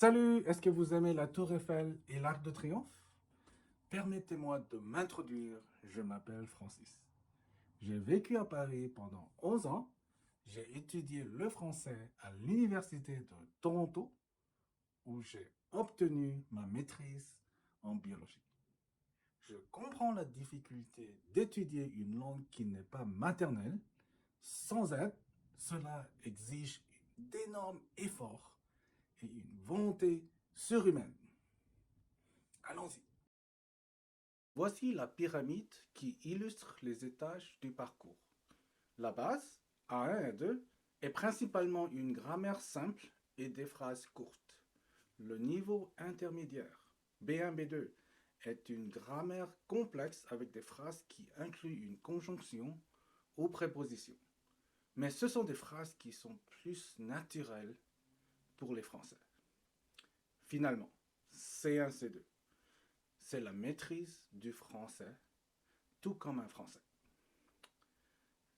Salut, est-ce que vous aimez la Tour Eiffel et l'Arc de Triomphe? Permettez-moi de m'introduire, je m'appelle Francis. J'ai vécu à Paris pendant 11 ans. J'ai étudié le français à l'Université de Toronto où j'ai obtenu ma maîtrise en biologie. Je comprends la difficulté d'étudier une langue qui n'est pas maternelle. Sans aide, cela exige d'énormes efforts et une volonté surhumaine. Allons-y. Voici la pyramide qui illustre les étages du parcours. La base, A1 et 2, est principalement une grammaire simple et des phrases courtes. Le niveau intermédiaire, B1, B2, est une grammaire complexe avec des phrases qui incluent une conjonction ou préposition. Mais ce sont des phrases qui sont plus naturelles pour les Français. Finalement, C1, C2, c'est la maîtrise du français, tout comme un français.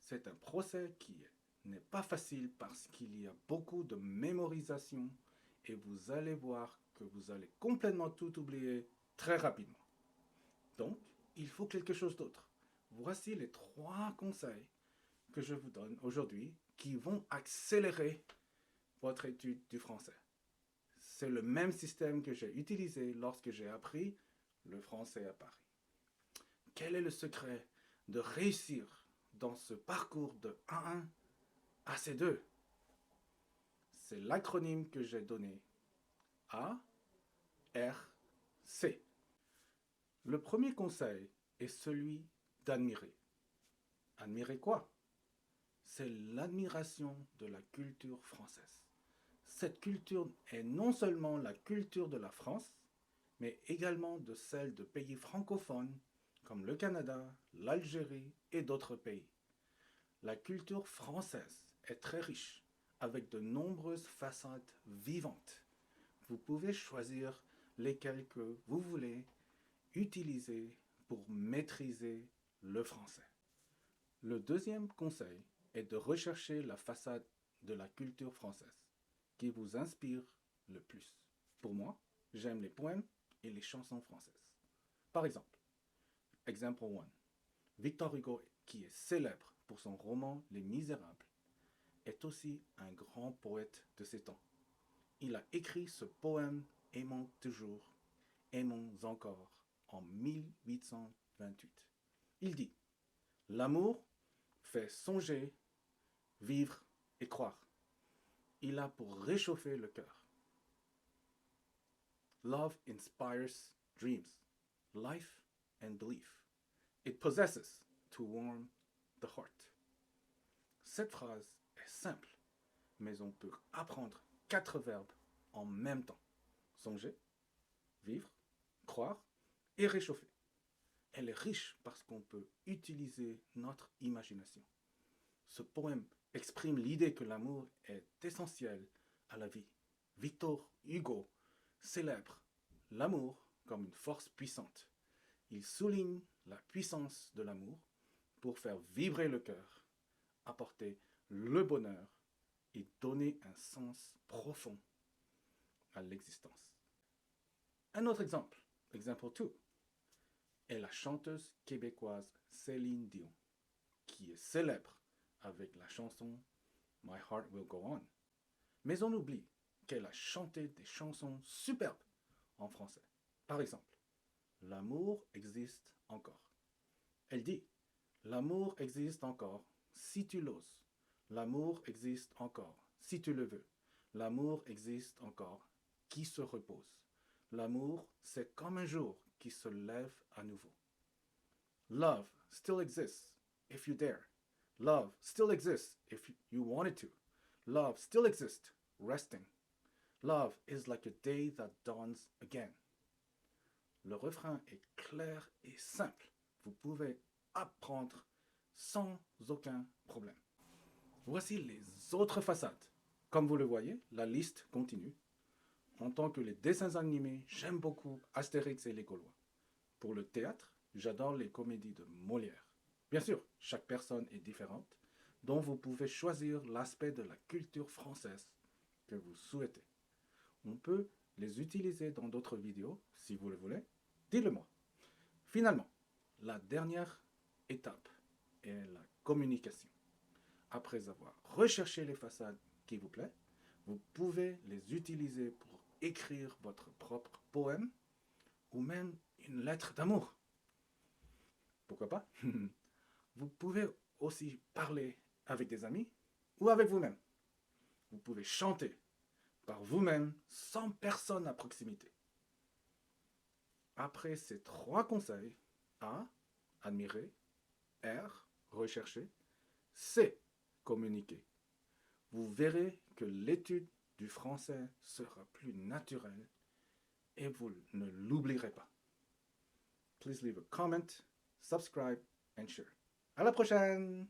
C'est un procès qui n'est pas facile parce qu'il y a beaucoup de mémorisation et vous allez voir que vous allez complètement tout oublier très rapidement. Donc, il faut quelque chose d'autre. Voici les 3 conseils que je vous donne aujourd'hui qui vont accélérer votre étude du français. C'est le même système que j'ai utilisé lorsque j'ai appris le français à Paris. Quel est le secret de réussir dans ce parcours de A1 à C2? C'est l'acronyme que j'ai donné. A, R, C. Le premier conseil est celui d'admirer. Admirer quoi? C'est l'admiration de la culture française. Cette culture est non seulement la culture de la France, mais également de celle de pays francophones comme le Canada, l'Algérie et d'autres pays. La culture française est très riche, avec de nombreuses façades vivantes. Vous pouvez choisir lesquelles que vous voulez utiliser pour maîtriser le français. Le deuxième conseil est de rechercher la façade de la culture française qui vous inspire le plus. Pour moi, j'aime les poèmes et les chansons françaises. Par exemple, Example 1. Victor Hugo, qui est célèbre pour son roman Les Misérables, est aussi un grand poète de ses temps. Il a écrit ce poème Aimons toujours, aimons encore en 1828. Il dit: l'amour fait songer, vivre et croire. Il a pour réchauffer le cœur. Love inspires dreams, life and belief. It possesses to warm the heart. Cette phrase est simple, mais on peut apprendre 4 verbes en même temps. Songer, vivre, croire et réchauffer. Elle est riche parce qu'on peut utiliser notre imagination. Ce poème exprime l'idée que l'amour est essentiel à la vie. Victor Hugo célèbre l'amour comme une force puissante. Il souligne la puissance de l'amour pour faire vibrer le cœur, apporter le bonheur et donner un sens profond à l'existence. Un autre exemple, example 2, est la chanteuse québécoise Céline Dion, qui est célèbre avec la chanson My Heart Will Go On. Mais on oublie qu'elle a chanté des chansons superbes en français. Par exemple, l'amour existe encore. Elle dit: l'amour existe encore si tu l'oses. L'amour existe encore si tu le veux. L'amour existe encore qui se repose. L'amour, c'est comme un jour qui se lève à nouveau. Love still exists if you dare. Love still exists if you wanted to. Love still exists resting. Love is like a day that dawns again. Le refrain est clair et simple. Vous pouvez apprendre sans aucun problème. Voici les autres façades. Comme vous le voyez, la liste continue. En tant que les dessins animés, j'aime beaucoup Astérix et les Gaulois. Pour le théâtre, j'adore les comédies de Molière. Bien sûr, chaque personne est différente, donc vous pouvez choisir l'aspect de la culture française que vous souhaitez. On peut les utiliser dans d'autres vidéos, si vous le voulez, dites-le-moi. Finalement, la dernière étape est la communication. Après avoir recherché les façades qui vous plaisent, vous pouvez les utiliser pour écrire votre propre poème ou même une lettre d'amour. Pourquoi pas? Vous pouvez aussi parler avec des amis ou avec vous-même. Vous pouvez chanter par vous-même sans personne à proximité. Après ces 3 conseils, A, admirer, R, rechercher, C, communiquer, vous verrez que l'étude du français sera plus naturelle et vous ne l'oublierez pas. Please leave a comment, subscribe and share. À la prochaine!